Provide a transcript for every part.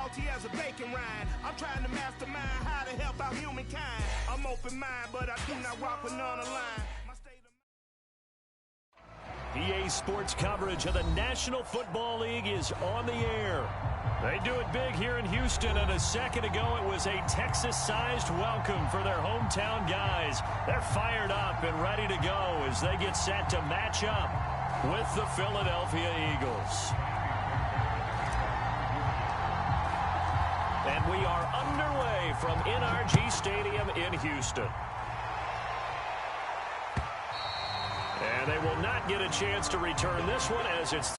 salty as a bacon rind. I'm trying to mastermind how to help out humankind. I'm open-minded, but I do not rock with none aligned. EA Sports coverage of the National Football League is on the air. They do it big here in Houston, and a second ago it was a Texas-sized welcome for their hometown guys. They're fired up and ready to go as they get set to match up with the Philadelphia Eagles. And we are underway from NRG Stadium in Houston. And they will not get a chance to return this one as it's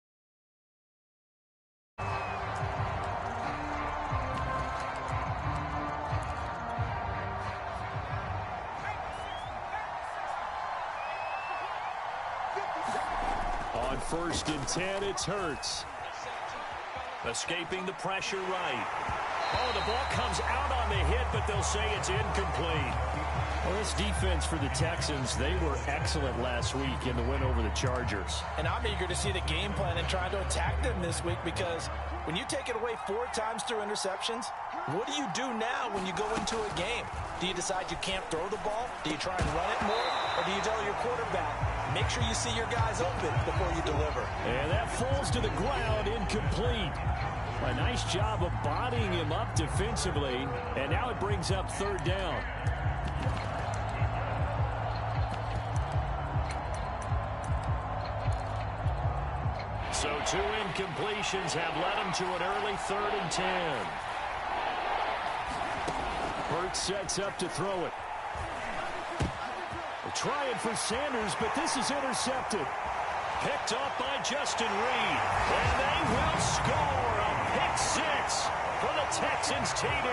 on 1st and 10, it's Hurts. Escaping the pressure right. Oh, the ball comes out on the hit, but they'll say it's incomplete. Well, this defense for the Texans, they were excellent last week in the win over the Chargers. And I'm eager to see the game plan and trying to attack them this week, because when you take it away 4 times through interceptions, what do you do now when you go into a game? Do you decide you can't throw the ball? Do you try and run it more? Or do you tell your quarterback, make sure you see your guys open before you deliver? And that falls to the ground, incomplete. A nice job of bodying him up defensively, and now it brings up 3rd down. So 2 incompletions have led him to an early 3rd and 10. Hurts sets up to throw it. They're trying for Sanders, but this is intercepted. Picked off by Justin Reed. And they will score a pick 6 for the Texans TD.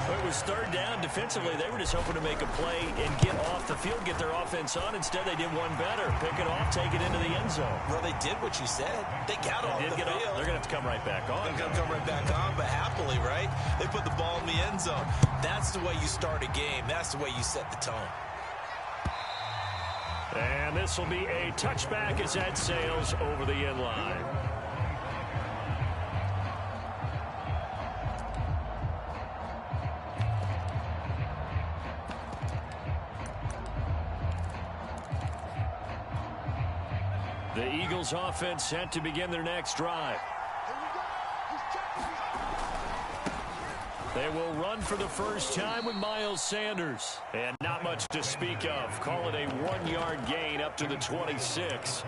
It was 3rd down. Defensively, they were just hoping to make a play and get off the field, get their offense on. Instead, they did one better. Pick it off, take it into the end zone. Well, they did what you said. They got off the field. They're going to have to come right back on. They're going to come right back on, but happily, right? They put the ball in the end zone. That's the way you start a game. That's the way you set the tone. And this will be a touchback as that sails over the end line. The Eagles offense set to begin their next drive. They will run for the first time with Miles Sanders. And not much to speak of. Call it a 1-yard gain up to the 26.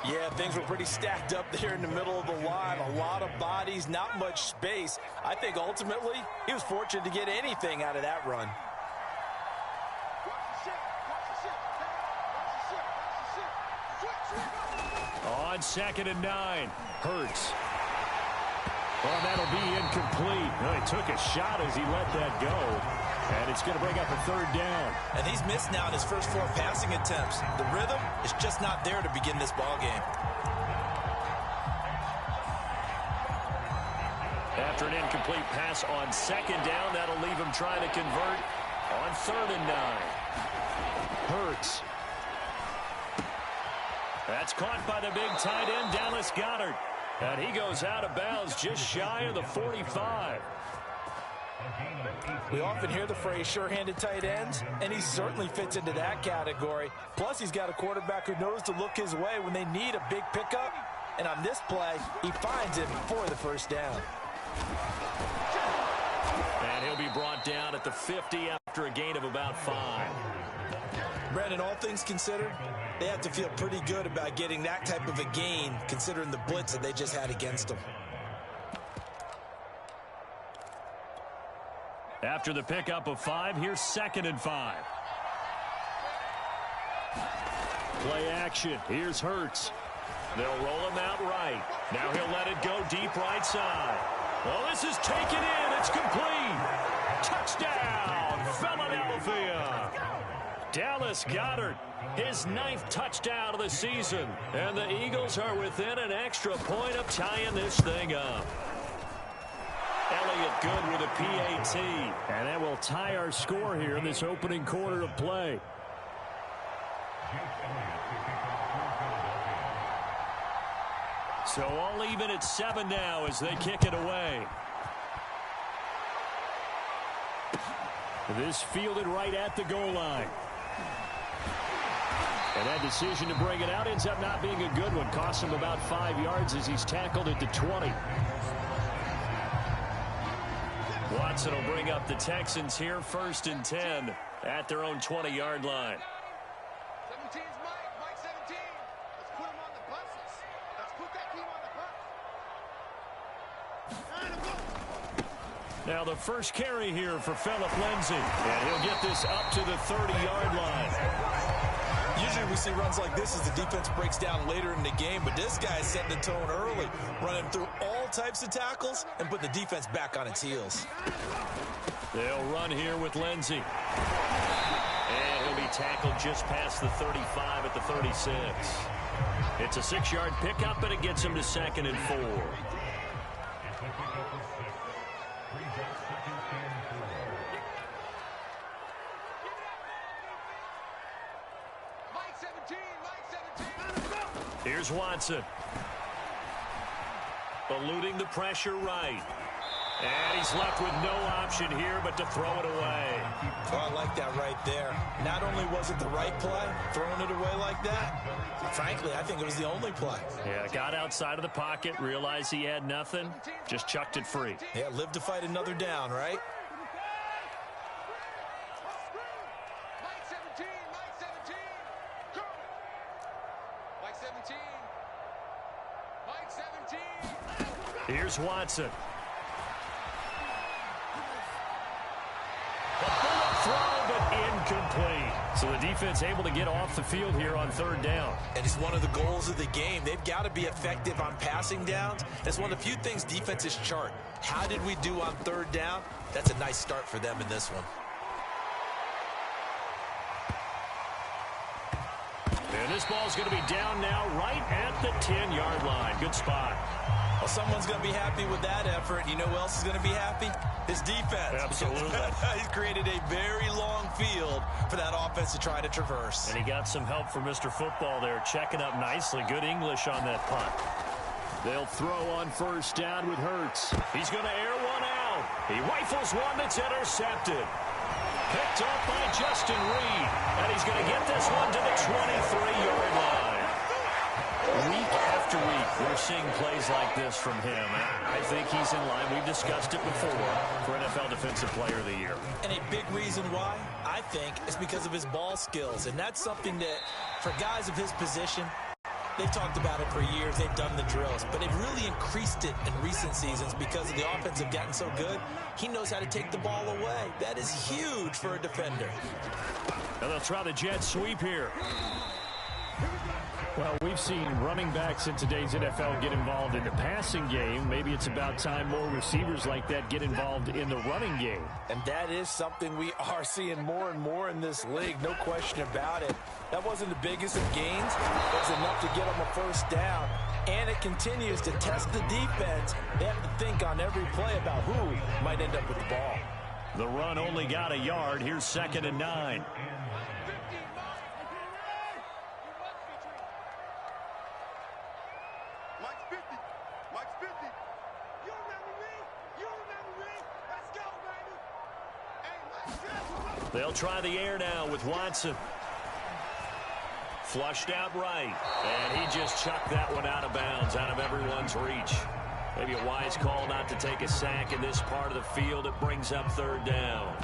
Yeah, things were pretty stacked up there in the middle of the line. A lot of bodies, not much space. I think ultimately he was fortunate to get anything out of that run. On 2nd and 9, Hurts. Well, that'll be incomplete. Well, he took a shot as he let that go. And it's going to bring up a 3rd down. And he's missed now his first 4 passing attempts. The rhythm is just not there to begin this ball game. After an incomplete pass on 2nd down, that'll leave him trying to convert on 3rd and 9. Hurts. That's caught by the big tight end, Dallas Goedert. And he goes out of bounds just shy of the 45. We often hear the phrase sure-handed tight ends, and he certainly fits into that category. Plus, he's got a quarterback who knows to look his way when they need a big pickup. And on this play, he finds it for the first down. And he'll be brought down at the 50 after a gain of about 5. Brandon, all things considered, they have to feel pretty good about getting that type of a gain, considering the blitz that they just had against them. After the pickup of 5, here's 2nd and 5. Play action. Here's Hurts. They'll roll him out right. Now he'll let it go deep right side. Well, this is taken in. It's complete. Touchdown, Philadelphia. Dallas Goedert, his 9th touchdown of the season. And the Eagles are within an extra point of tying this thing up. Elliott good with a PAT. And that will tie our score here in this opening quarter of play. So all even at 7 now as they kick it away. This fielded right at the goal line. And that decision to bring it out ends up not being a good one. Costs him about 5 yards as he's tackled at the 20. Watson will bring up the Texans here, 1st and 10 at their own 20-yard line. 17's Mike 17. Let's put him on the buses. Let's put that team on the bus. Now the first carry here for Phillip Lindsay. And he'll get this up to the 30-yard line. Usually we see runs like this as the defense breaks down later in the game, but this guy is setting the tone early, running through all types of tackles and putting the defense back on its heels. They'll run here with Lindsay. And he'll be tackled just past the 35 at the 36. It's a 6-yard pickup, and it gets him to 2nd and 4. Here's Watson. Eluding the pressure right. And he's left with no option here but to throw it away. Oh, I like that right there. Not only was it the right play, throwing it away like that, frankly, I think it was the only play. Yeah, got outside of the pocket, realized he had nothing, just chucked it free. Yeah, live to fight another down, right? Here's Watson. A bullet throw, but incomplete. So the defense able to get off the field here on 3rd down. And it's one of the goals of the game. They've got to be effective on passing downs. That's one of the few things defenses chart. How did we do on 3rd down? That's a nice start for them in this one. And this ball's going to be down now right at the 10-yard line. Good spot. Well, someone's going to be happy with that effort. You know who else is going to be happy? His defense. Absolutely. He's created a very long field for that offense to try to traverse. And he got some help from Mr. Football there, checking up nicely. Good English on that punt. They'll throw on 1st down with Hurts. He's going to air one out. He rifles one that's intercepted. Picked up by Justin Reed. And he's going to get this one to the 23-yard line. Week after week, we're seeing plays like this from him. I think he's in line. We've discussed it before for NFL Defensive Player of the Year. And a big reason why, I think, is because of his ball skills. And that's something that, for guys of his position, they've talked about it for years. They've done the drills. But they've really increased it in recent seasons because the offense have gotten so good. He knows how to take the ball away. That is huge for a defender. And they'll try the jet sweep here. Well, we've seen running backs in today's NFL get involved in the passing game. Maybe it's about time more receivers like that get involved in the running game. And that is something we are seeing more and more in this league, no question about it. That wasn't the biggest of gains. It was enough to get them a 1st down. And it continues to test the defense. They have to think on every play about who might end up with the ball. The run only got a yard. Here's 2nd and 9. They'll try the air now with Watson. Flushed out right. And he just chucked that one out of bounds, out of everyone's reach. Maybe a wise call not to take a sack in this part of the field. It brings up 3rd down.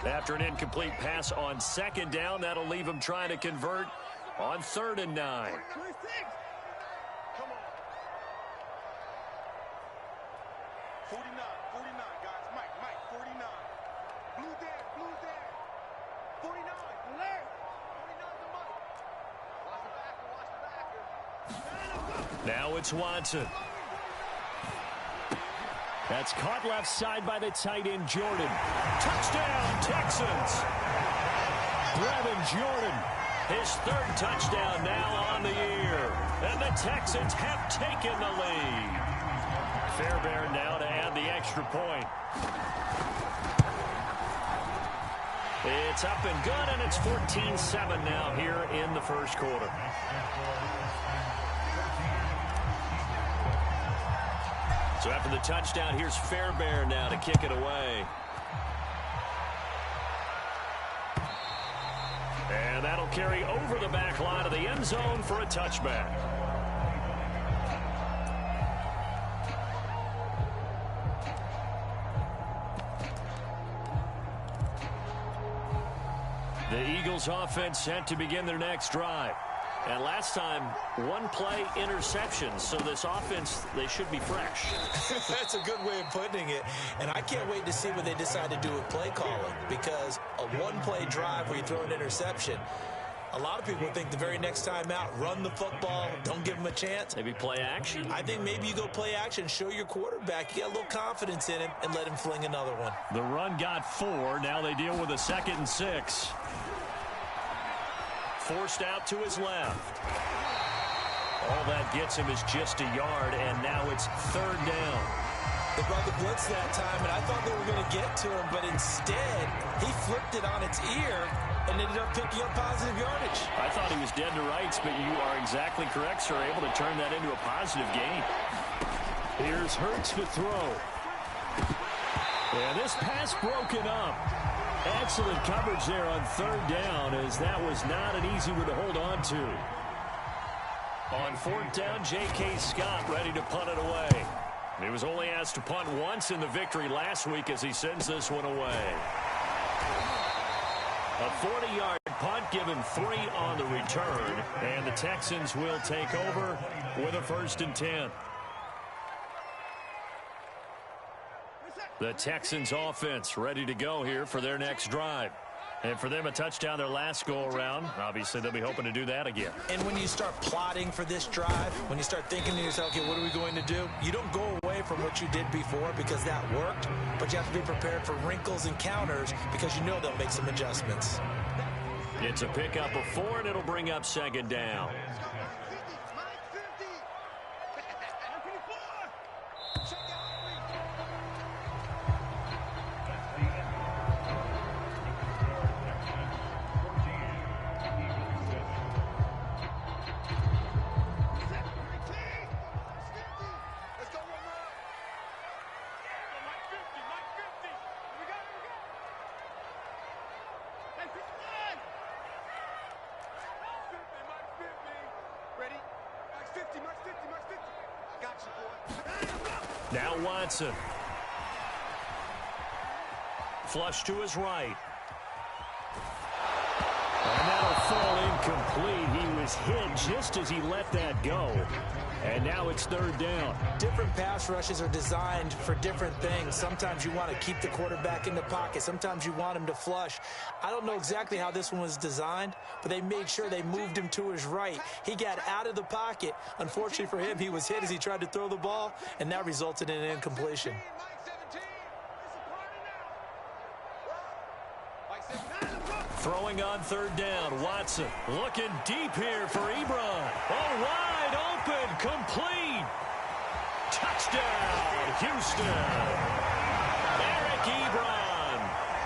After an incomplete pass on 2nd down, that'll leave him trying to convert on 3rd and 9. Come on. 49, guys. Mike, 49. Blue there. 49, alert. 49 to Mike. Watch the backer. Now it's Watson. That's caught left side by the tight end, Jordan. Touchdown, Texans. Brevin Jordan His third touchdown now on the year. And the Texans have taken the lead. Fairbairn now to add the extra point. It's up and good, and it's 14-7 now here in the first quarter. So after the touchdown, here's Fairbairn now to kick it away. And that'll carry over the back line of the end zone for a touchback. The Eagles offense set to begin their next drive. And last time, one-play interception. So this offense, they should be fresh. That's a good way of putting it. And I can't wait to see what they decide to do with play calling. Because a one-play drive where you throw an interception, a lot of people think the very next time out, run the football, don't give them a chance. Maybe play action? I think maybe you go play action, show your quarterback you got a little confidence in him, and let him fling another one. The run got 4. Now they deal with a 2nd and 6. Forced out to his left. All that gets him is just a yard, and now it's 3rd down. They brought the blitz that time, and I thought they were going to get to him, but instead, he flipped it on its ear and ended up picking up positive yardage. I thought he was dead to rights, but you are exactly correct, sir. Able to turn that into a positive gain. Here's Hurts to throw. And this pass broken up. Excellent coverage there on 3rd down, as that was not an easy one to hold on to. On 4th down, J.K. Scott ready to punt it away. He was only asked to punt once in the victory last week as he sends this one away. A 40-yard punt, given 3 on the return, and the Texans will take over with a 1st and 10. The Texans offense ready to go here for their next drive. And for them, a touchdown their last go-around. Obviously, they'll be hoping to do that again. And when you start plotting for this drive, when you start thinking to yourself, okay, what are we going to do? You don't go away from what you did before because that worked, but you have to be prepared for wrinkles and counters because you know they'll make some adjustments. It's a pickup of 4, and it'll bring up 2nd down. Now Watson. Flush to his right. And that'll fall incomplete. He was hit just as he let that go. And now it's 3rd down. Different pass rushes are designed for different things. Sometimes you want to keep the quarterback in the pocket. Sometimes you want him to flush. I don't know exactly how this one was designed, but they made sure they moved him to his right. He got out of the pocket. Unfortunately for him, he was hit as he tried to throw the ball, and that resulted in an incompletion. Throwing on 3rd down, Watson looking deep here for Ebron. Oh, wide open, complete. Touchdown, Houston. Eric Ebron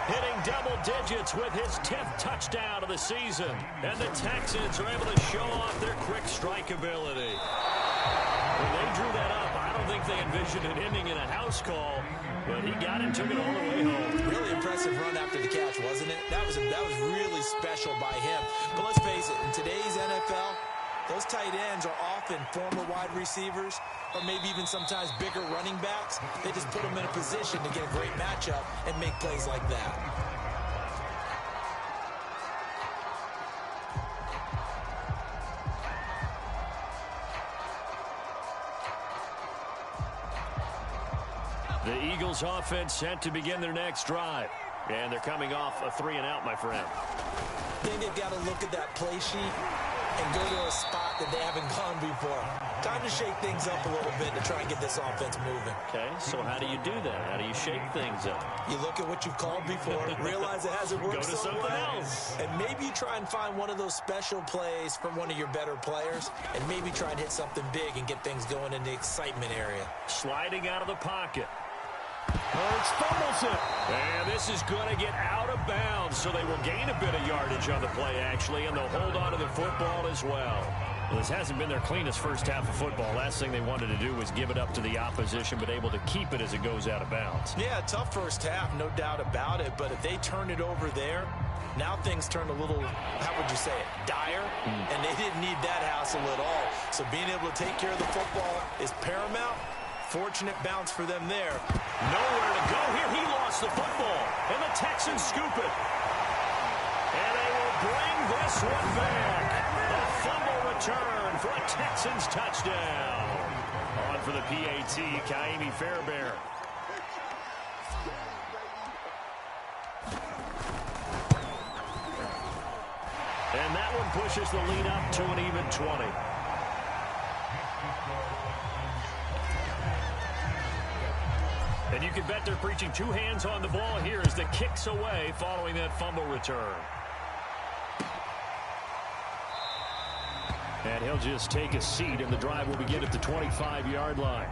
hitting double digits with his 10th touchdown of the season. And the Texans are able to show off their quick strike ability. When they drew that up, I don't think they envisioned it ending in a house call, but he got it and took it all the way home. Really impressive run after the catch, wasn't it? That was really special by him. But let's face it, in today's NFL, those tight ends are often former wide receivers or maybe even sometimes bigger running backs. They just put them in a position to get a great matchup and make plays like that. The Eagles offense set to begin their next drive. And they're coming off a 3-and-out, my friend. I think they've got to look at that play sheet and go to a spot that they haven't gone before. Time to shake things up a little bit to try and get this offense moving. Okay, so how do you do that? How do you shake things up? You look at what you've called before, realize it hasn't worked Go to something else. and maybe you try and find one of those special plays from one of your better players, and maybe try and hit something big and get things going in the excitement area. Sliding out of the pocket. Hurts fumbles it. And this is going to get out of bounds, so they will gain a bit of yardage on the play, actually, and they'll hold on to the football as well. Well, this hasn't been their cleanest first half of football. Last thing they wanted to do was give it up to the opposition, but able to keep it as it goes out of bounds. Yeah, tough first half, no doubt about it, but if they turn it over there, now things turn a little, how would you say it, dire, and they didn't need that hassle at all. So being able to take care of the football is paramount. Fortunate bounce for them there. Nowhere to go here. He lost the football, and the Texans scoop it. And they will bring this one back. A fumble return for a Texans touchdown. On for the PAT, Kaimi Fairbairn. And that one pushes the lead up to an even 20. And you can bet they're preaching two hands on the ball here as the kick's away following that fumble return. And he'll just take a seat, and the drive will begin at the 25-yard line.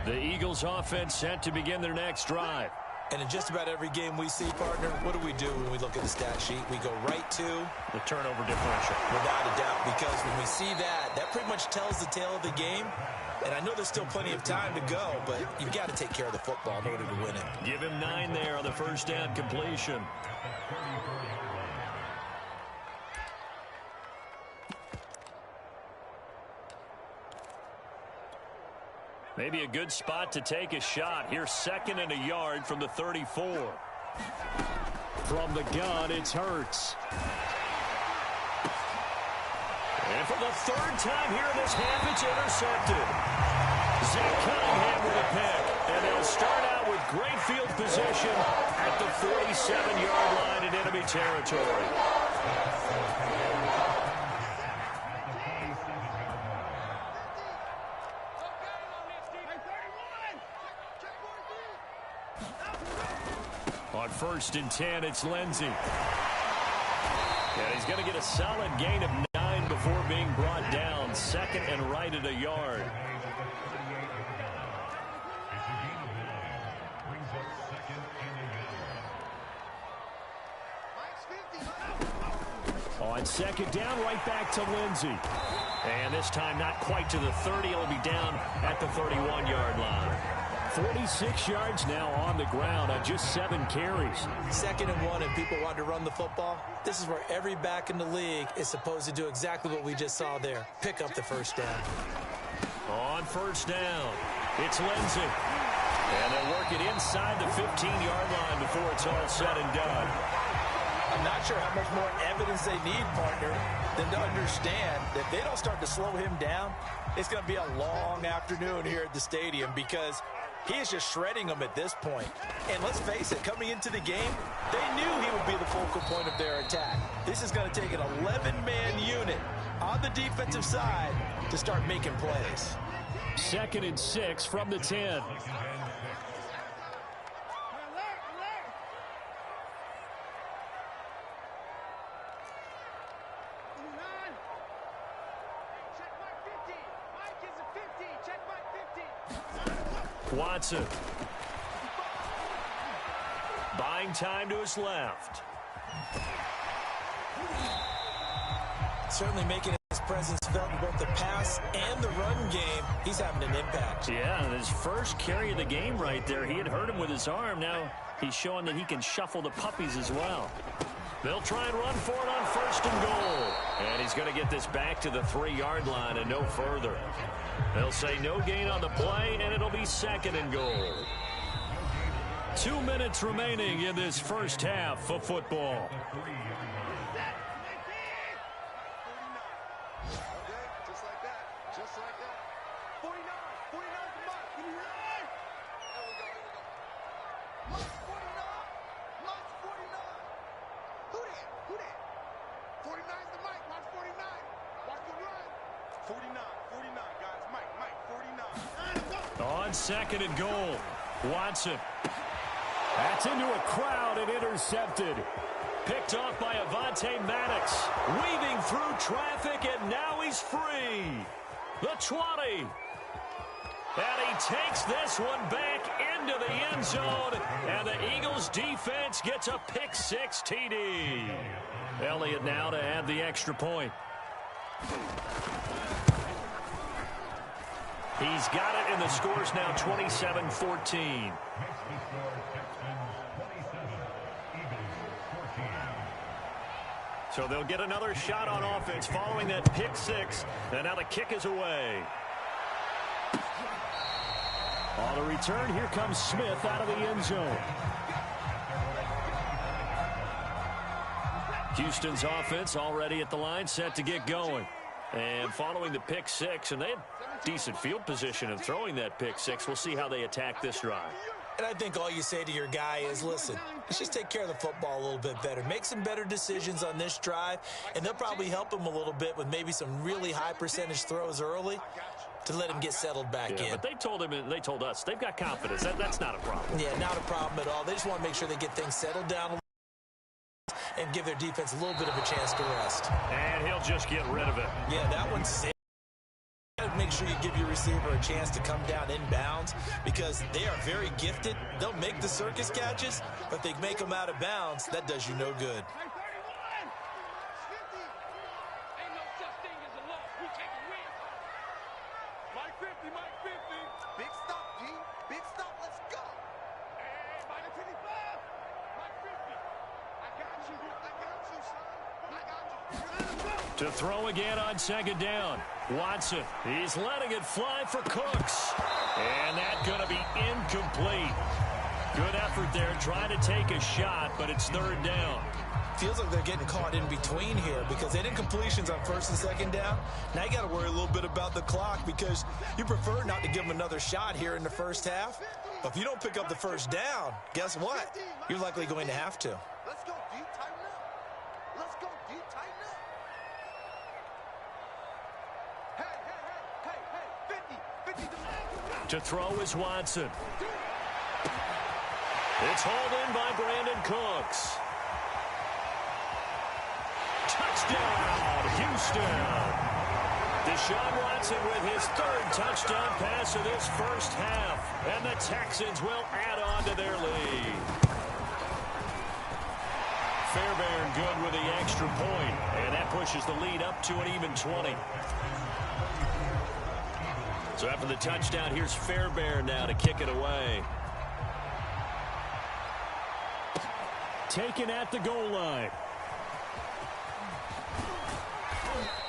The Eagles offense set to begin their next drive. And in just about every game we see, partner, what do we do when we look at the stat sheet? We go right to the turnover differential. Without a doubt, because when we see that, that pretty much tells the tale of the game. And I know there's still plenty of time to go, but you've got to take care of the football in order to win it. Give him 9 there on the first down completion. Maybe a good spot to take a shot. Here's 2nd and a yard from the 34. From the gun, it's Hurts. And for the 3rd time here in this half, it's intercepted. Zach Cunningham with a pick. And they'll start out with great field position at the 47-yard line in enemy territory. On 1st and 10, it's Lindsey. And he's going to get a solid gain of 9 before being brought down. 2nd and right at a yard. On 2nd down, right back to Lindsey. And this time not quite to the 30. He'll be down at the 31-yard line. 46 yards now on the ground on just 7 carries. 2nd and 1, and people want to run the football. This is where every back in the league is supposed to do exactly what we just saw there. Pick up the first down. On 1st down, it's Lindsey. And they'll work it inside the 15-yard line before it's all said and done. I'm not sure how much more evidence they need, partner, than to understand that if they don't start to slow him down, it's going to be a long afternoon here at the stadium because he is just shredding them at this point. And let's face it, coming into the game, they knew he would be the focal point of their attack. This is going to take an 11-man unit on the defensive side to start making plays. 2nd and 6 from the 10. Watson. Buying time to his left. Certainly making his presence felt in both the pass and the run game. He's having an impact. Yeah, his first carry of the game right there. He had hurt him with his arm. Now he's showing that he can shuffle the puppies as well. They'll try and run for it on 1st and goal. And he's going to get this back to the 3-yard line and no further. They'll say no gain on the play, and it'll be 2nd and goal. 2 minutes remaining in this first half of football. On second and goal, Watson. That's into a crowd and intercepted. Picked off by Avonte Maddox. Weaving through traffic, and now he's free. The 20. And he takes this one back into the end zone. And the Eagles defense gets a pick six TD. Elliott now to add the extra point. He's got it, and the score's now 27-14. So they'll get another shot on offense following that pick six. And now the kick is away. On the return, here comes Smith out of the end zone. Houston's offense already at the line, set to get going. And following the pick six, and they had decent field position of throwing that pick six. We'll see how they attack this drive. And I think all you say to your guy is, listen, let's just take care of the football a little bit better. Make some better decisions on this drive, and they'll probably help him a little bit with maybe some really high percentage throws early to let him get settled back in. But they told him, and they told us, they've got confidence. That's not a problem. Yeah, not a problem at all. They just want to make sure they get things settled down and give their defense a little bit of a chance to rest. And he'll just get rid of it. Yeah, that one's safe. Make sure you give your receiver a chance to come down inbounds because they are very gifted. They'll make the circus catches, but if they make them out of bounds, that does you no good. To throw again on second down. Watson, he's letting it fly for Cooks. And that's going to be incomplete. Good effort there, trying to take a shot, but it's third down. Feels like they're getting caught in between here because they did completions on first and second down. Now you got to worry a little bit about the clock because you prefer not to give them another shot here in the first half. But if you don't pick up the first down, guess what? You're likely going to have to. Let's go deep, tighten up. Let's go deep, tighten up. Hey, 50. To throw is Watson. It's hauled in by Brandon Cooks. Touchdown, Houston. Deshaun Watson with his third touchdown pass of this first half. And the Texans will add on to their lead. Fairbairn good with the extra point. And that pushes the lead up to an even 20. So after the touchdown, here's Fairbairn now to kick it away. Taken at the goal line.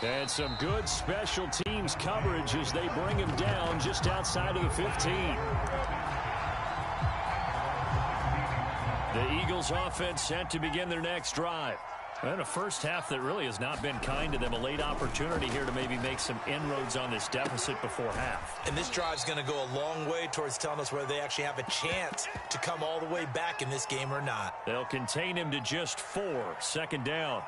And some good special teams coverage as they bring him down just outside of the 15. The Eagles offense set to begin their next drive. And a first half that really has not been kind to them. A late opportunity here to maybe make some inroads on this deficit before half. And this drive's going to go a long way towards telling us whether they actually have a chance to come all the way back in this game or not. They'll contain him to just 4. Second down.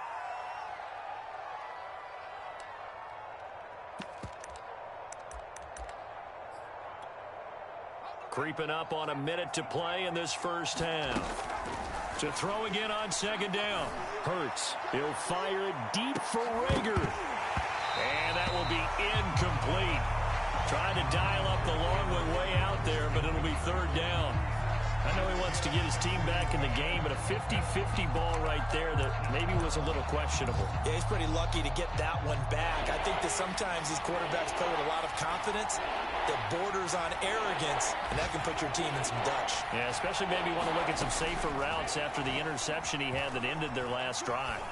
Creeping up on a minute to play in this first half. To throw again on second down. Hurts. He'll fire it deep for Rager. And that will be incomplete. Trying to dial up the long one way out there, but it'll be third down. I know he wants to get his team back in the game, but a 50-50 ball right there that maybe was a little questionable. Yeah, he's pretty lucky to get that one back. I think that sometimes these quarterbacks play with a lot of confidence that borders on arrogance, and that can put your team in some Dutch. Yeah, especially maybe want to look at some safer routes after the interception he had that ended their last drive.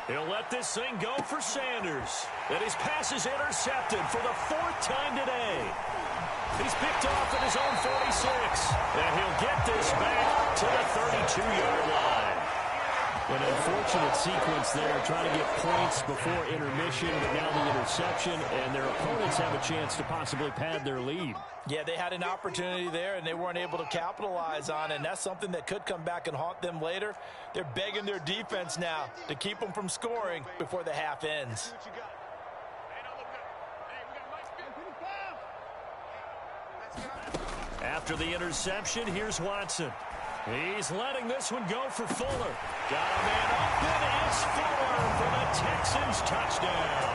He'll let this thing go for Sanders. And his pass is intercepted for the 4th time today. He's picked off at his own 46. And he'll get this back to the 32-yard line. An unfortunate sequence there, trying to get points before intermission, but now the interception, and their opponents have a chance to possibly pad their lead. Yeah, they had an opportunity there, and they weren't able to capitalize on it, and that's something that could come back and haunt them later. They're begging their defense now to keep them from scoring before the half ends. After the interception, here's Watson. He's letting this one go for Fuller. Got a man open. It's Fuller for the Texans touchdown.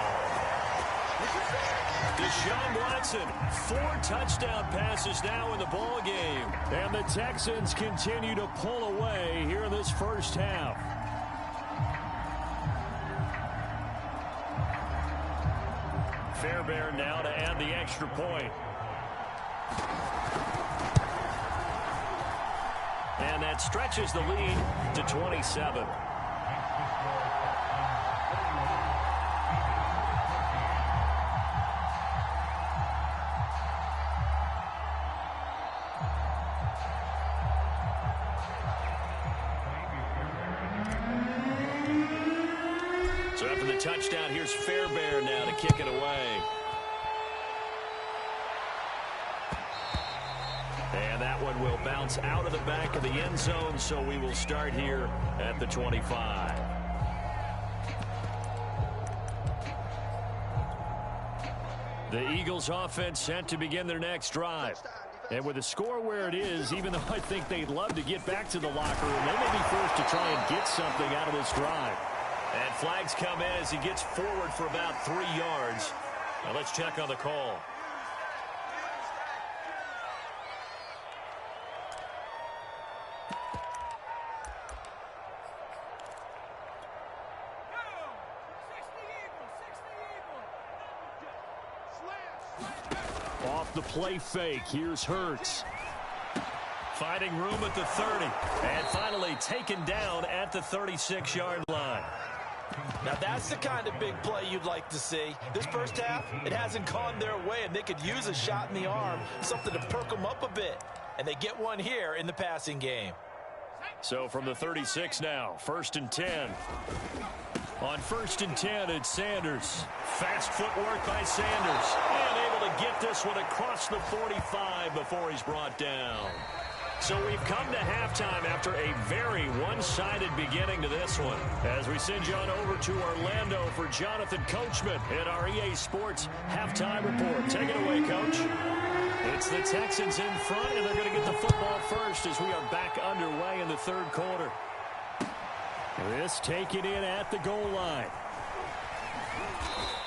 Deshaun Watson, 4 touchdown passes now in the ball game. And the Texans continue to pull away here in this first half. Fairbairn now to add the extra point. And that stretches the lead to 27. So after the touchdown, here's Fairbairn now to kick it away. And that one will bounce out of the back of the end zone, so we will start here at the 25. The Eagles offense set to begin their next drive. And with the score where it is, even though I think they'd love to get back to the locker room, they may be forced to try and get something out of this drive. And flags come in as he gets forward for about 3 yards. Now let's check on the call. Off the play fake, here's Hurts. Finding room at the 30. And finally taken down at the 36-yard line. Now that's the kind of big play you'd like to see. This first half, it hasn't gone their way, and they could use a shot in the arm, something to perk them up a bit. And they get one here in the passing game. So from the 36 now, 1st and 10. On 1st and 10, it's Sanders. Fast footwork by Sanders. And able to get this one across the 45 before he's brought down. So we've come to halftime after a very one-sided beginning to this one. As we send you on over to Orlando for Jonathan Coachman in our EA Sports Halftime Report. Take it away, Coach. It's the Texans in front, and they're going to get the football first as we are back underway in the third quarter. This taken in at the goal line.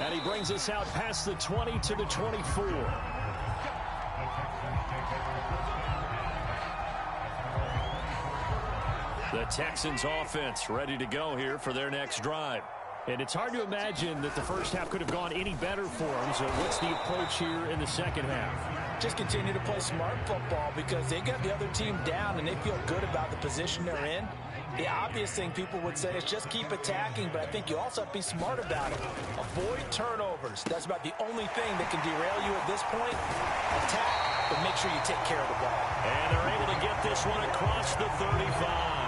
And he brings us out past the 20 to the 24. The Texans offense ready to go here for their next drive. And it's hard to imagine that the first half could have gone any better for them. So what's the approach here in the second half? Just continue to play smart football because they got the other team down and they feel good about the position they're in. The obvious thing people would say is just keep attacking, but I think you also have to be smart about it. Avoid turnovers. That's about the only thing that can derail you at this point. Attack, but make sure you take care of the ball. And they're able to get this one across the 35.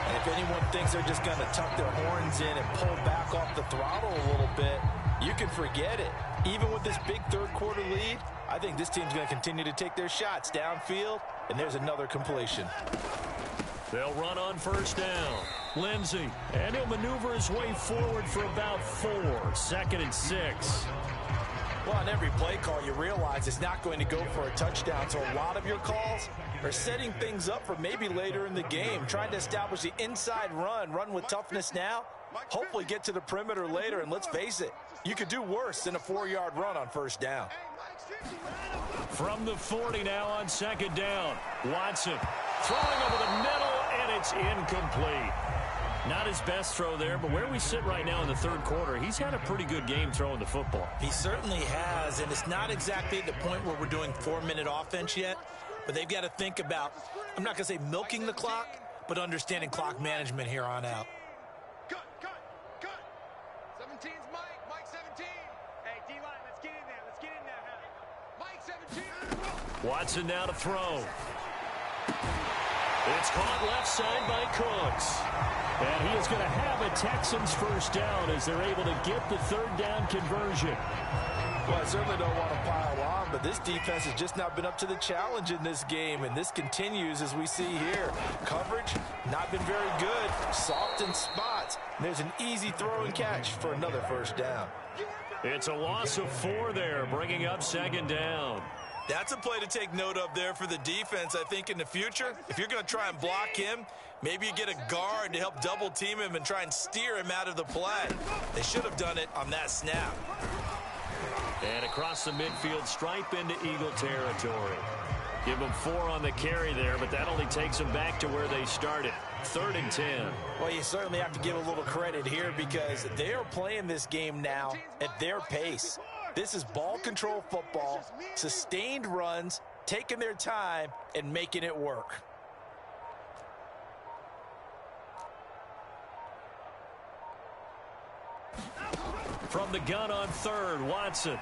And if anyone thinks they're just going to tuck their horns in and pull back off the throttle a little bit, you can forget it. Even with this big third-quarter lead, I think this team's going to continue to take their shots downfield, and there's another completion. They'll run on 1st down. Lindsey, and he'll maneuver his way forward for about 4. 2nd and 6. Well, on every play call, you realize it's not going to go for a touchdown, so a lot of your calls are setting things up for maybe later in the game, trying to establish the inside run with toughness now, hopefully get to the perimeter later, and let's face it, you could do worse than a 4-yard run on 1st down. From the 40 now on 2nd down, Watson throwing over the middle, and it's incomplete. Not his best throw there, but where we sit right now in the third quarter, he's had a pretty good game throwing the football. He certainly has, and it's not exactly at the point where we're doing 4-minute offense yet, but they've got to think about, I'm not going to say milking the clock, but understanding clock management here on out. Cut. 17's Mike. Mike 17. Hey, D-line, let's get in there. Mike 17. Watson now to throw. It's caught left side by Cooks. And he is going to have a Texans first down as they're able to get the third down conversion. Well, I certainly don't want to pile on, but this defense has just not been up to the challenge in this game, and this continues as we see here. Coverage, not been very good, soft in spots. And there's an easy throw and catch for another first down. It's a loss of 4 there, bringing up second down. That's a play to take note of there for the defense. I think in the future, if you're going to try and block him, maybe you get a guard to help double team him and try and steer him out of the play. They should have done it on that snap. And across the midfield stripe into Eagle territory. Give them 4 on the carry there, but that only takes them back to where they started. 3rd and 10. Well, you certainly have to give a little credit here because they are playing this game now at their pace. This is ball control football, sustained runs, taking their time, and making it work. From the gun on 3rd, Watson.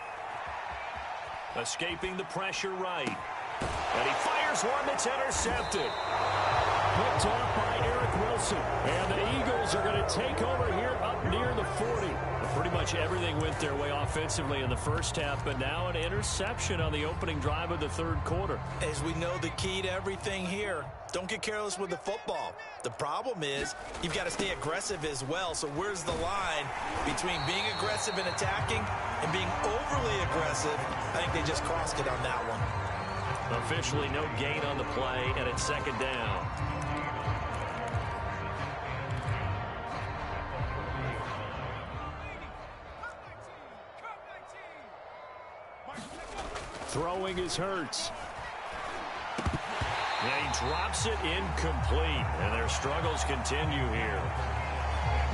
Escaping the pressure right. And he fires one that's intercepted. Picked off by Eric Wilson. And the Eagles are going to take over here up near the 40. Pretty much everything went their way offensively in the first half, but now an interception on the opening drive of the 3rd quarter. As we know, the key to everything here, don't get careless with the football. The problem is you've got to stay aggressive as well. So where's the line between being aggressive and attacking and being overly aggressive? I think they just crossed it on that one. Officially no gain on the play, and it's second down. Throwing is Hurts. And he drops it incomplete, and their struggles continue here.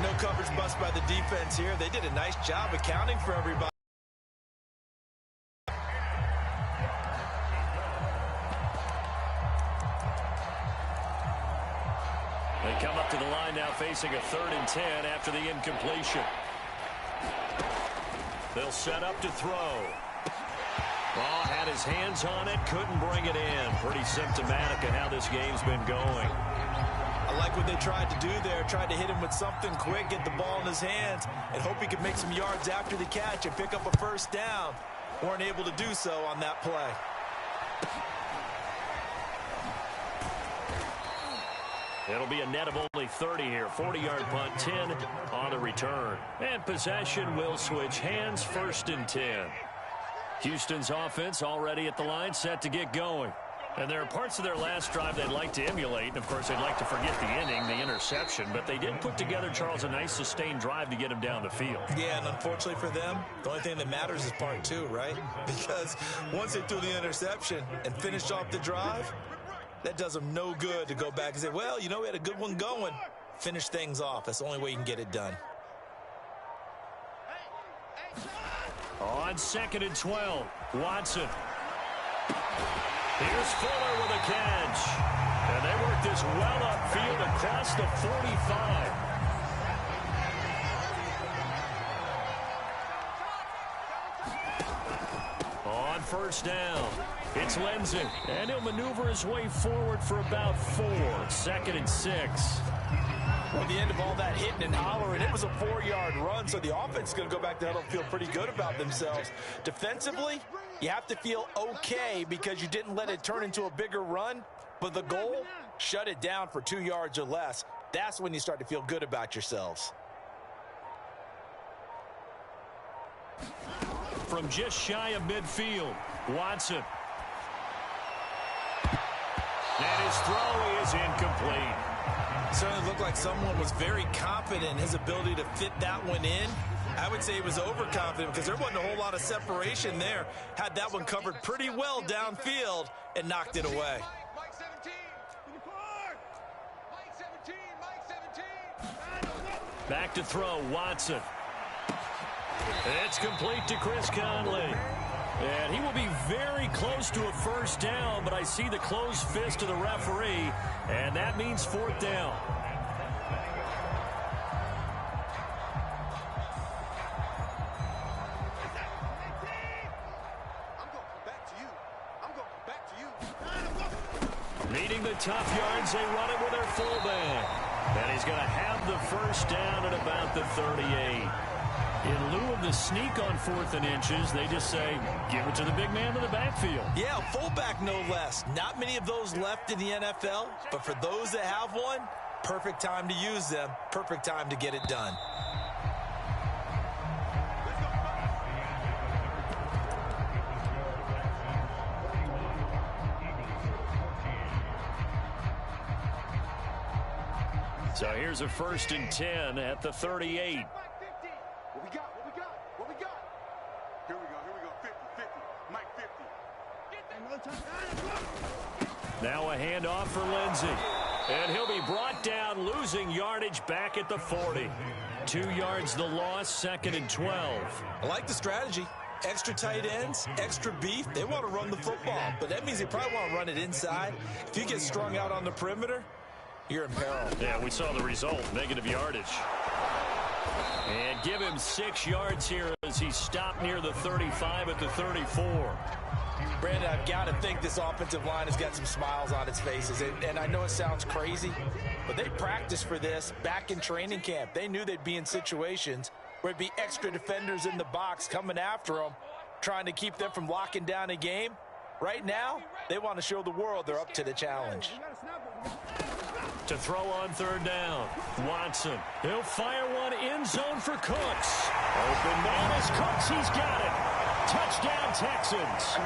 No coverage bust by the defense here. They did a nice job accounting for everybody. They come up to the line now facing a 3rd and 10 after the incompletion. They'll set up to throw. Ball had his hands on it, couldn't bring it in. Pretty symptomatic of how this game's been going. I like what they tried to do there. Tried to hit him with something quick, get the ball in his hands, and hope he could make some yards after the catch and pick up a first down. Weren't able to do so on that play. It'll be a net of only 30 here. 40-yard punt, 10 on the return. And possession will switch hands, 1st and 10. Houston's offense already at the line, set to get going. And there are parts of their last drive they'd like to emulate. And, of course, they'd like to forget the inning, the interception. But they did put together, Charles, a nice sustained drive to get him down the field. Yeah, and unfortunately for them, the only thing that matters is part 2, right? Because once they threw the interception and finished off the drive, that does them no good to go back and say, well, you know, we had a good one going. Finish things off. That's the only way you can get it done. On 2nd and 12, Watson. Here's Fuller with a catch. And they work this well upfield across the 45. On 1st down, it's Lindsey. And he'll maneuver his way forward for about 4. 2nd and 6. Well, at the end of all that hitting and hollering, it was a 4-yard run, so the offense is going to go back to huddle and feel pretty good about themselves. Defensively, you have to feel okay because you didn't let it turn into a bigger run, but the goal, shut it down for 2 yards or less. That's when you start to feel good about yourselves. From just shy of midfield, Watson. And his throw is incomplete. Certainly looked like someone was very confident in his ability to fit that one in. I would say he was overconfident because there wasn't a whole lot of separation there. Had that one covered pretty well downfield and knocked it away. Mike 17. Mike 17. Back to throw, Watson. It's complete to Chris Conley. And he will be very close to a first down, but I see the closed fist of the referee, and that means 4th down. Needing the tough yards, they run it with their fullback. And he's going to have the first down at about the 38. In lieu of the sneak on 4th and inches, they just say, give it to the big man in the backfield. Yeah, fullback no less. Not many of those left in the NFL, but for those that have one, perfect time to use them, perfect time to get it done. So here's a 1st and 10 at the 38. What we got? What we got? Here we go. 50. Mike 50. Now a handoff for Lindsey. And he'll be brought down, losing yardage back at the 40. 2 yards the loss, 2nd and 12. I like the strategy. Extra tight ends, extra beef. They want to run the football, but that means they probably want to run it inside. If you get strung out on the perimeter, you're in peril. Yeah, we saw the result, negative yardage. And give him 6 yards here as he stopped near the 35 at the 34. Brandon, I've got to think this offensive line has got some smiles on its faces. And I know it sounds crazy, but they practiced for this back in training camp. They knew they'd be in situations where it'd be extra defenders in the box coming after them, trying to keep them from locking down a game. Right now, they want to show the world they're up to the challenge. To throw on 3rd down, Watson. He'll fire one end zone for Cooks. Open man is Cooks. He's got it. Touchdown, Texans.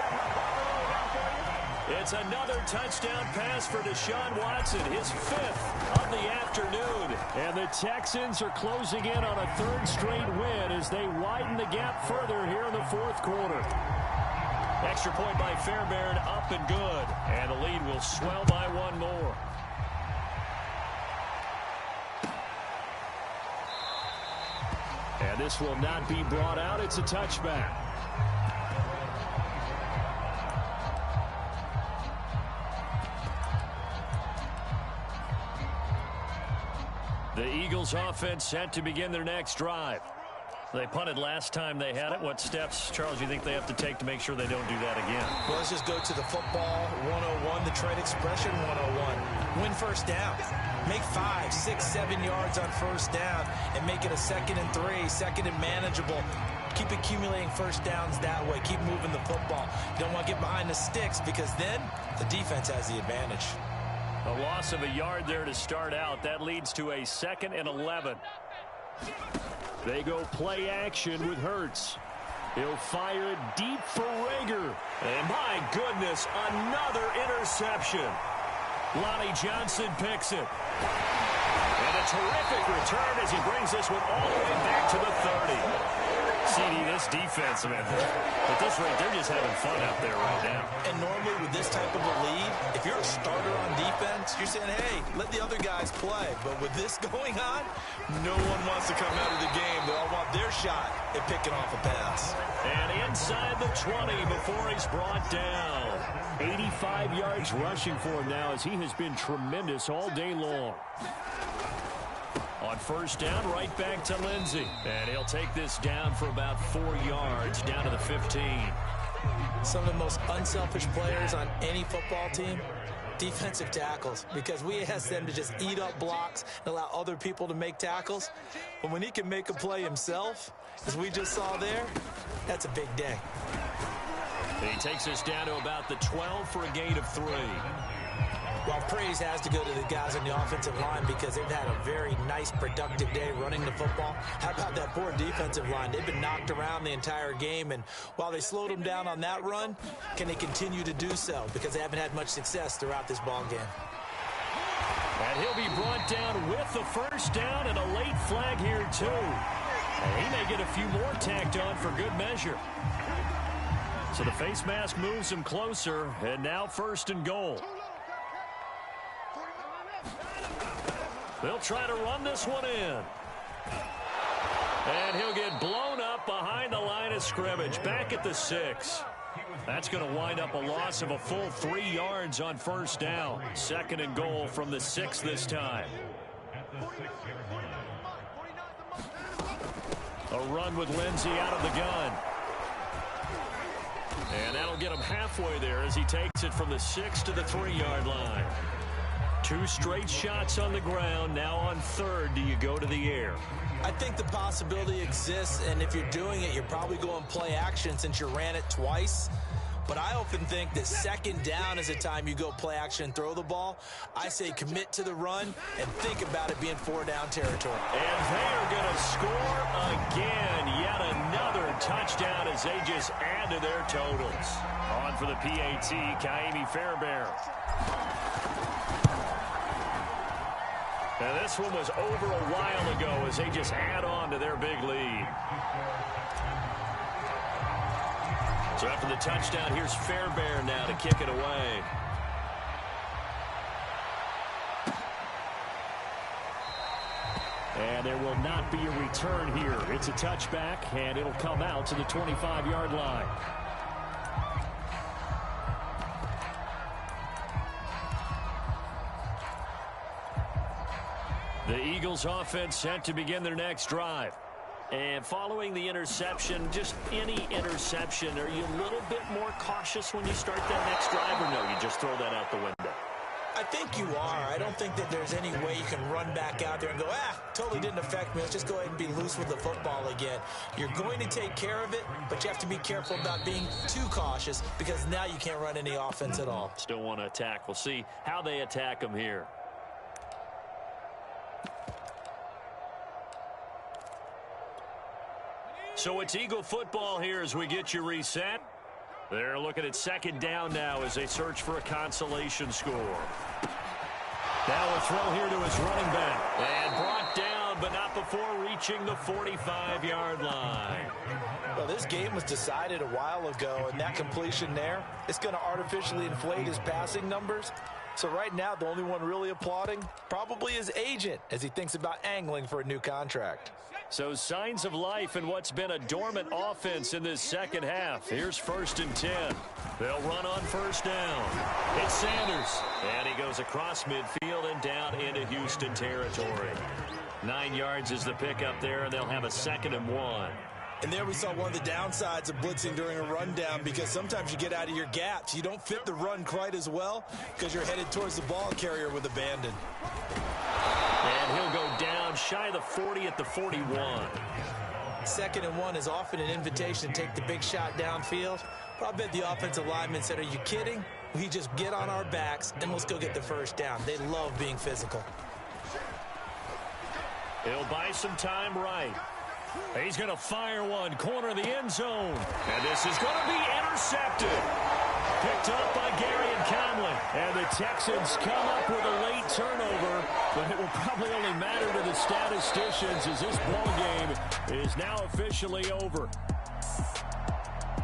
It's another touchdown pass for Deshaun Watson, his 5th of the afternoon. And the Texans are closing in on a 3rd straight win as they widen the gap further here in the 4th quarter. Extra point by Fairbairn, up and good. And the lead will swell by 1 more. And this will not be brought out. It's a touchback. The Eagles offense set to begin their next drive. They punted last time they had it. What steps, Charles, do you think they have to take to make sure they don't do that again? Well, let's just go to the football 101, the trade expression 101. Win first down. Make 5, 6, 7 yards on first down and make it a 2nd and 3, 2nd and manageable. Keep accumulating first downs that way. Keep moving the football. You don't want to get behind the sticks because then the defense has the advantage. A loss of a yard there to start out. That leads to a 2nd and 11. They go play action with Hurts. He'll fire it deep for Rager. And my goodness, another interception. Lonnie Johnson picks it. And a terrific return as he brings this one all the way back to the 30. CD, this defense, man, at this rate, they're just having fun out there right now. And normally with this type of a lead, if you're a starter on defense, you're saying, hey, let the other guys play. But with this going on, no one wants to come out of the game. They all want their shot at picking off a pass. And inside the 20 before he's brought down. 85 yards rushing for him now as he has been tremendous all day long. On first down, right back to Lindsey. And he'll take this down for about 4 yards, down to the 15. Some of the most unselfish players on any football team, defensive tackles, because we ask them to just eat up blocks and allow other people to make tackles. But when he can make a play himself, as we just saw there, that's a big day. He takes us down to about the 12 for a gain of 3. Well, praise has to go to the guys on the offensive line because they've had a very nice, productive day running the football. How about that poor defensive line? They've been knocked around the entire game, and while they slowed them down on that run, can they continue to do so? Because they haven't had much success throughout this ball game. And he'll be brought down with the first down and a late flag here, too. And he may get a few more tacked on for good measure. So the face mask moves him closer, and now 1st and goal. They'll try to run this one in. And he'll get blown up behind the line of scrimmage, back at the 6. That's going to wind up a loss of a full 3 yards on first down. 2nd and goal from the 6 this time. A run with Lindsey out of the gun. And that'll get him halfway there as he takes it from the 6 to the 3-yard line. 2 straight shots on the ground. Now on 3rd, do you go to the air? I think the possibility exists, and if you're doing it, you're probably going play action since you ran it twice. But I often think that 2nd down is the time you go play action and throw the ball. I say commit to the run and think about it being 4-down territory. And they are going to score again. Yet another touchdown as they just add to their totals. On for the PAT, Kaimi Fairbairn. Now this one was over a while ago as they just add on to their big lead. So after the touchdown, here's Fairbairn now to kick it away. And there will not be a return here. It's a touchback, and it'll come out to the 25-yard line. The Eagles offense set to begin their next drive. And following the interception, just any interception, are you a little bit more cautious when you start that next drive, or no, you just throw that out the window? I think you are. I don't think that there's any way you can run back out there and go, totally didn't affect me. Let's just go ahead and be loose with the football again. You're going to take care of it, but you have to be careful about being too cautious because now you can't run any offense at all. Still want to attack. We'll see how they attack them here. So it's Eagle football here as we get you reset. They're looking at 2nd down now as they search for a consolation score. Now a throw here to his running back. And brought down, but not before reaching the 45-yard line. Well, this game was decided a while ago, and that completion there, it's going to artificially inflate his passing numbers. So right now, the only one really applauding probably his agent as he thinks about angling for a new contract. So signs of life in what's been a dormant offense in this second half. Here's 1st and 10. They'll run on 1st down. It's Sanders. And he goes across midfield and down into Houston territory. 9 yards is the pickup there, and they'll have a 2nd and 1. And there we saw one of the downsides of blitzing during a rundown because sometimes you get out of your gaps. You don't fit the run quite as well because you're headed towards the ball carrier with abandon. And he'll go down shy of the 40 at the 41. 2nd and 1 is often an invitation to take the big shot downfield. But I bet the offensive lineman said, are you kidding? We just get on our backs and let's go get the 1st down. They love being physical. He'll buy some time right. He's going to fire one, corner of the end zone. And this is going to be intercepted. Picked up by Gary and Conley. And the Texans come up with a late turnover, but it will probably only matter to the statisticians as this ball game is now officially over.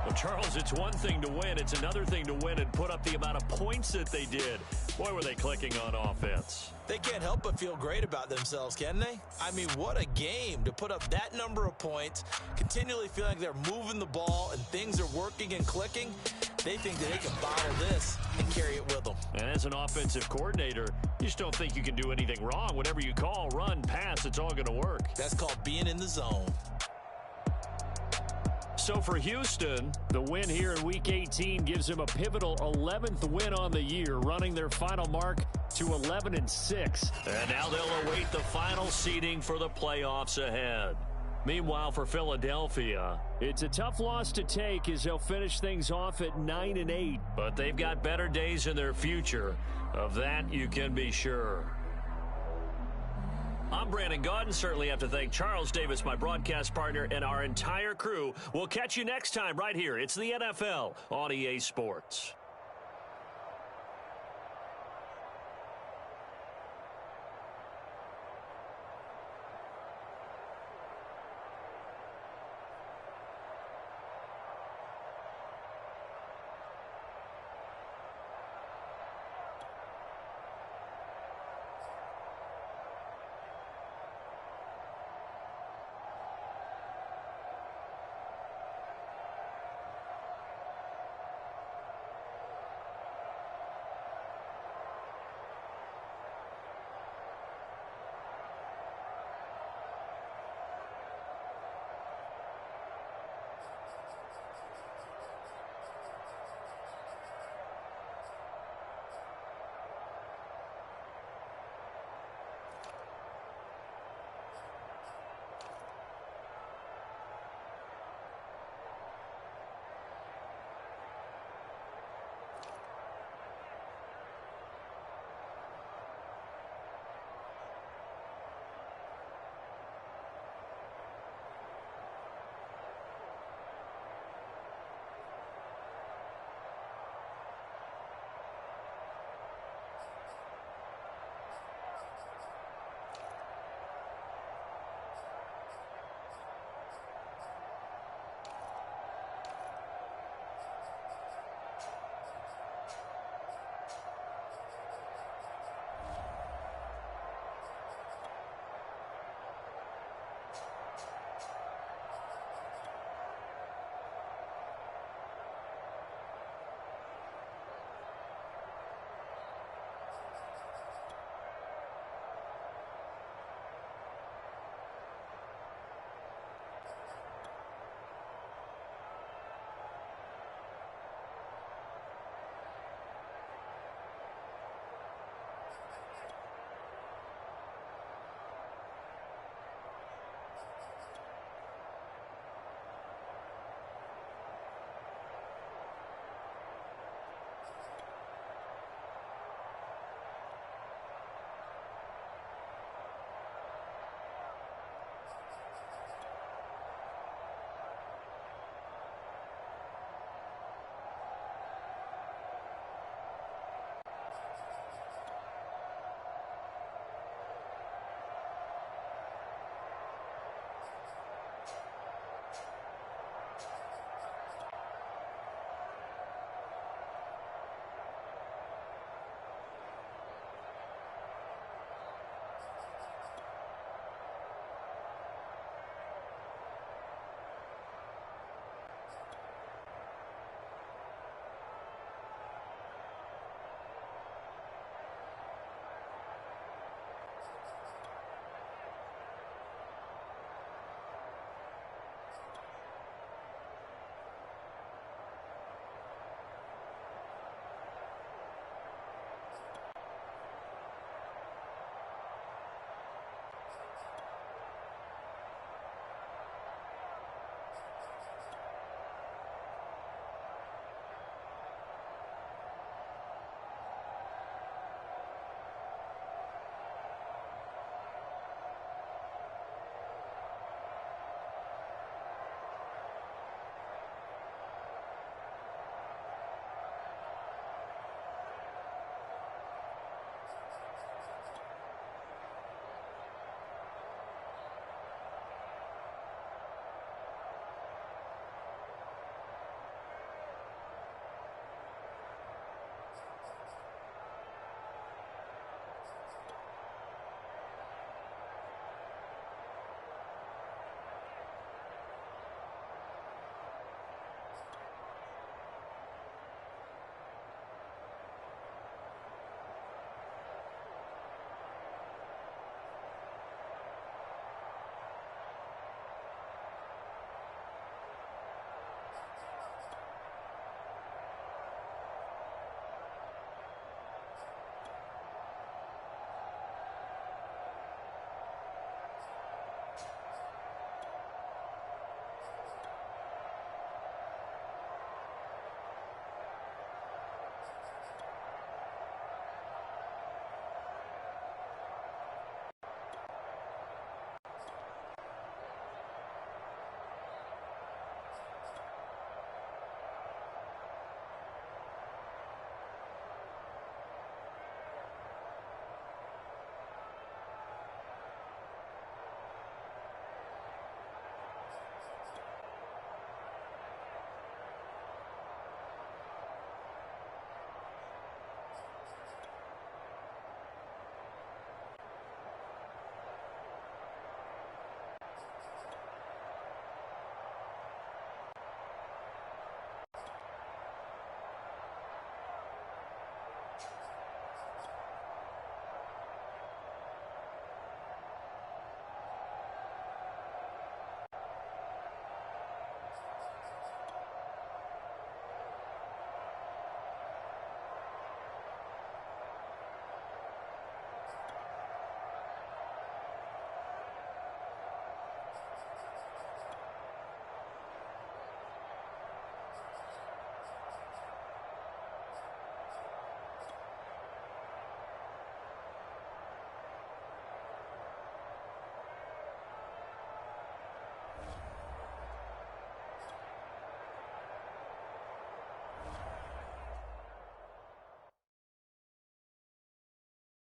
Well, Charles, it's one thing to win. It's another thing to win and put up the amount of points that they did. Boy, were they clicking on offense. They can't help but feel great about themselves, can they? I mean, what a game to put up that number of points, continually feeling like they're moving the ball and things are working and clicking. They think that they can bottle this and carry it with them. And as an offensive coordinator, you just don't think you can do anything wrong. Whatever you call, run, pass, it's all going to work. That's called being in the zone. So for Houston, the win here in Week 18 gives them a pivotal 11th win on the year, running their final mark to 11-6. And now they'll await the final seeding for the playoffs ahead. Meanwhile, for Philadelphia, it's a tough loss to take as they'll finish things off at 9-8. But they've got better days in their future. Of that, you can be sure. I'm Brandon Gaudin. Certainly have to thank Charles Davis, my broadcast partner, and our entire crew. We'll catch you next time right here. It's the NFL on EA Sports.